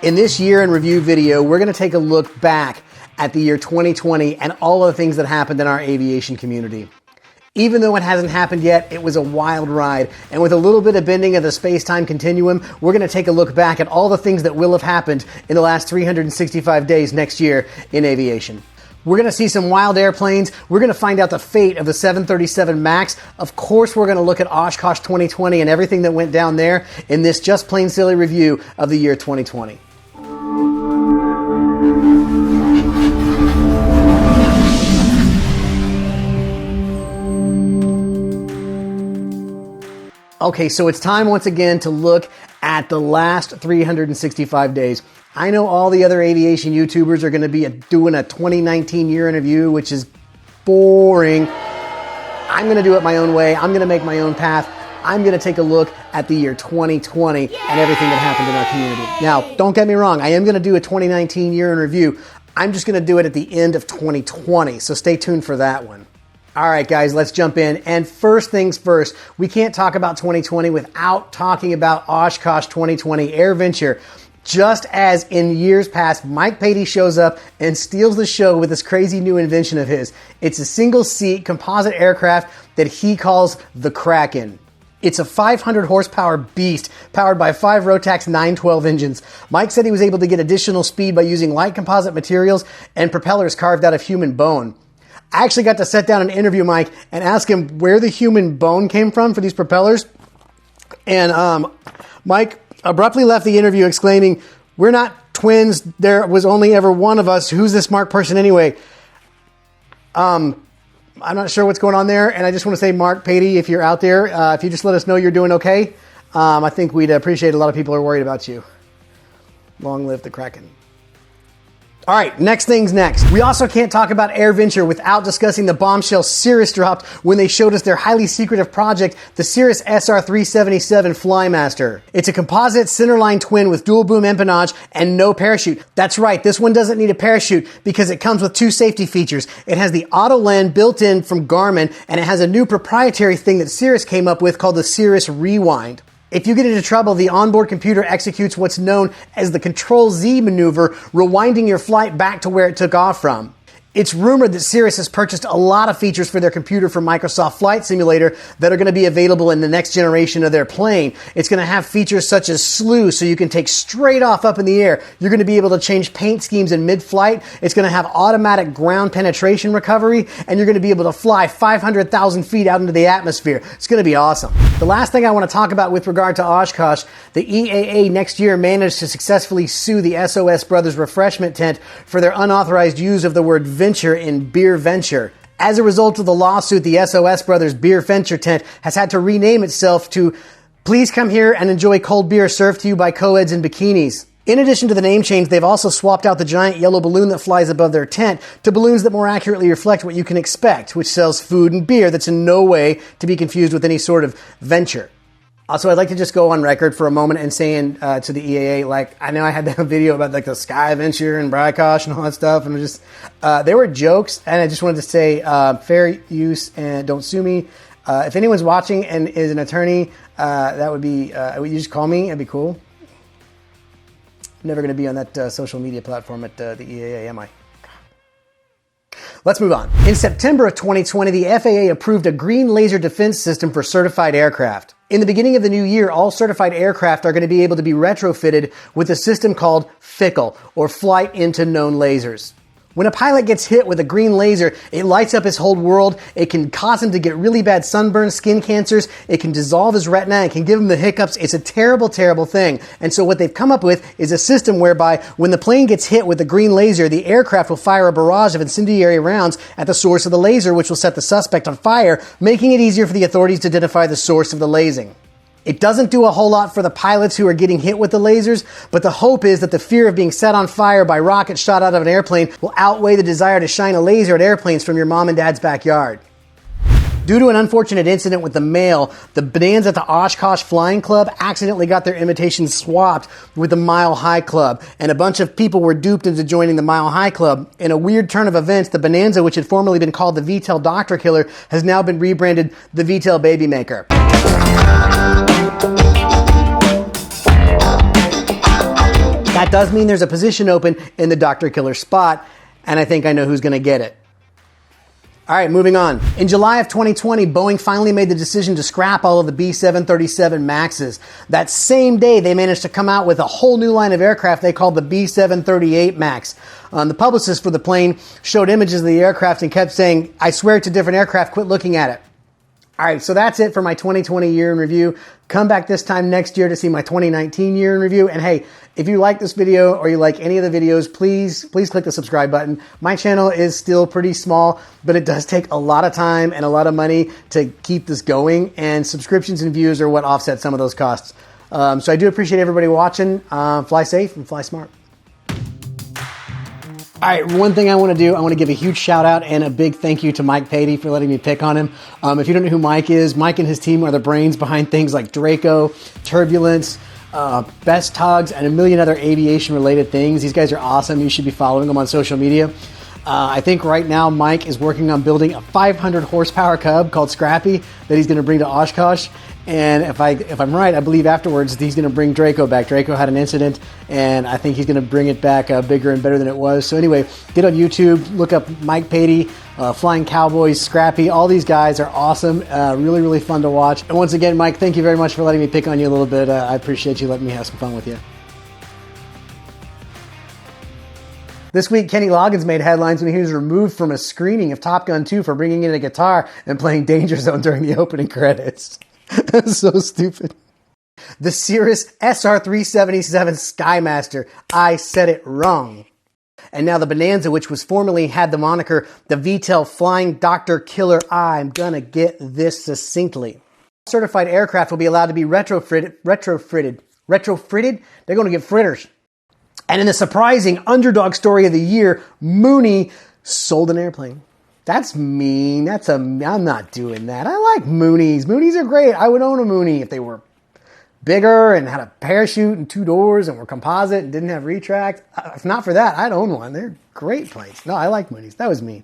In this year in review video, we're going to take a look back at the year 2020 and all of the things that happened in our aviation community. Even though it hasn't happened yet, it was a wild ride. And with a little bit of bending of the space-time continuum, we're going to take a look back at all the things that will have happened in the last 365 days next year in aviation. We're going to see some wild airplanes. We're going to find out the fate of the 737 MAX. Of course, we're going to look at Oshkosh 2020 and everything that went down there in this just plain silly review of the year 2020. Okay, so it's time once again to look at the last 365 days. I know all the other aviation YouTubers are going to be doing a 2019 year in review, which is boring. I'm going to do it my own way. I'm going to make my own path. I'm going to take a look at the year 2020 and everything that happened in our community. Now, don't get me wrong. I am going to do a 2019 year in review. I'm just going to do it at the end of 2020, so stay tuned for that one. All right, guys, let's jump in. And first things first, we can't talk about 2020 without talking about Oshkosh 2020 Airventure. Just as in years past, Mike Patey shows up and steals the show with this crazy new invention of his. It's a single-seat composite aircraft that he calls the Kraken. It's a 500 horsepower beast powered by 5 Rotax 912 engines. Mike said he was able to get additional speed by using light composite materials and propellers carved out of human bone. I actually got to sit down and interview Mike and ask him where the human bone came from for these propellers. And Mike abruptly left the interview exclaiming, "We're not twins. There was only ever one of us. Who's this smart person anyway?" I'm not sure what's going on there. And I just want to say, Mark, Patey, if you're out there, if you just let us know you're doing okay, I think we'd appreciate it. A lot of people are worried about you. Long live the Kraken. All right, next things next. We also can't talk about Airventure without discussing the bombshell Cirrus dropped when they showed us their highly secretive project, the Cirrus SR-377 Flymaster. It's a composite centerline twin with dual boom empennage and no parachute. That's right, this one doesn't need a parachute because it comes with 2 safety features. It has the auto land built in from Garmin, and it has a new proprietary thing that Cirrus came up with called the Cirrus Rewind. If you get into trouble, the onboard computer executes what's known as the Control-Z maneuver, rewinding your flight back to where it took off from. It's rumored that Cirrus has purchased a lot of features for their computer from Microsoft Flight Simulator that are going to be available in the next generation of their plane. It's going to have features such as slew, so you can take straight off up in the air. You're going to be able to change paint schemes in mid-flight. It's going to have automatic ground penetration recovery, and you're going to be able to fly 500,000 feet out into the atmosphere. It's going to be awesome. The last thing I want to talk about with regard to Oshkosh, the EAA next year managed to successfully sue the SOS Brothers Refreshment Tent for their unauthorized use of the word venture in beer venture. As a result of the lawsuit, the SOS Brothers Beer Venture Tent has had to rename itself to Please Come Here and Enjoy Cold Beer Served to You by Co-eds in Bikinis. In addition to the name change, they've also swapped out the giant yellow balloon that flies above their tent to balloons that more accurately reflect what you can expect, which sells food and beer that's in no way to be confused with any sort of venture. Also, I'd like to just go on record for a moment and saying to the EAA, like, I know I had that video about like the Sky Venture and Oshkosh and all that stuff, and just they were jokes, and I just wanted to say fair use and don't sue me. If anyone's watching and is an attorney, that would be you just call me. It'd be cool. I'm never going to be on that social media platform at the EAA, am I? Let's move on. In September of 2020, the FAA approved a green laser defense system for certified aircraft. In the beginning of the new year, all certified aircraft are going to be able to be retrofitted with a system called FICL, or Flight into Known Lasers. When a pilot gets hit with a green laser, it lights up his whole world. It can cause him to get really bad sunburn, skin cancers. It can dissolve his retina. It can give him the hiccups. It's a terrible, terrible thing. And so what they've come up with is a system whereby when the plane gets hit with the green laser, the aircraft will fire a barrage of incendiary rounds at the source of the laser, which will set the suspect on fire, making it easier for the authorities to identify the source of the lasing. It doesn't do a whole lot for the pilots who are getting hit with the lasers, but the hope is that the fear of being set on fire by rockets shot out of an airplane will outweigh the desire to shine a laser at airplanes from your mom and dad's backyard. Due to an unfortunate incident with the mail, the Bonanza at the Oshkosh Flying Club accidentally got their invitation swapped with the Mile High Club, and a bunch of people were duped into joining the Mile High Club. In a weird turn of events, the Bonanza, which had formerly been called the VTEL Doctor Killer, has now been rebranded the VTEL Baby Maker. That does mean there's a position open in the Dr. Killer spot, and I think I know who's going to get it. All right, moving on. In July of 2020, Boeing finally made the decision to scrap all of the B-737 MAXs. That same day, they managed to come out with a whole new line of aircraft they called the B-738 MAX. The publicist for the plane showed images of the aircraft and kept saying, "I swear it's a different aircraft, quit looking at it." All right, so that's it for my 2020 year in review. Come back this time next year to see my 2019 year in review. And hey, if you like this video or you like any of the videos, please click the subscribe button. My channel is still pretty small, but it does take a lot of time and a lot of money to keep this going. And subscriptions and views are what offset some of those costs. So I do appreciate everybody watching. Fly safe and fly smart. All right, one thing I want to do, I want to give a huge shout out and a big thank you to Mike Patey for letting me pick on him. If you don't know who Mike is, Mike and his team are the brains behind things like Draco, Turbulence, Best Tugs, and a million other aviation-related things. These guys are awesome. You should be following them on social media. I think right now Mike is working on building a 500 horsepower Cub called Scrappy that he's going to bring to Oshkosh. And if I'm right, I believe afterwards he's going to bring Draco back. Draco had an incident, and I think he's going to bring it back bigger and better than it was. So anyway, get on YouTube, look up Mike Patey, Flying Cowboys, Scrappy. All these guys are awesome, really, really fun to watch. And once again, Mike, thank you very much for letting me pick on you a little bit. I appreciate you letting me have some fun with you. This week, Kenny Loggins made headlines when he was removed from a screening of Top Gun 2 for bringing in a guitar and playing Danger Zone during the opening credits. That's so stupid. The Cirrus SR-377 Skymaster. I said it wrong. And now the Bonanza, which was formerly had the moniker the VTOL Flying Dr. Killer. I'm gonna get this succinctly. Certified aircraft will be allowed to be retrofitted. They're gonna get fritters. And in the surprising underdog story of the year, Mooney sold an airplane. That's mean. I'm not doing that. I like Moonies. Moonies are great. I would own a Mooney if they were bigger and had a parachute and 2 doors and were composite and didn't have retract. If not for that, I'd own one. They're great planes. No, I like Moonies. That was mean.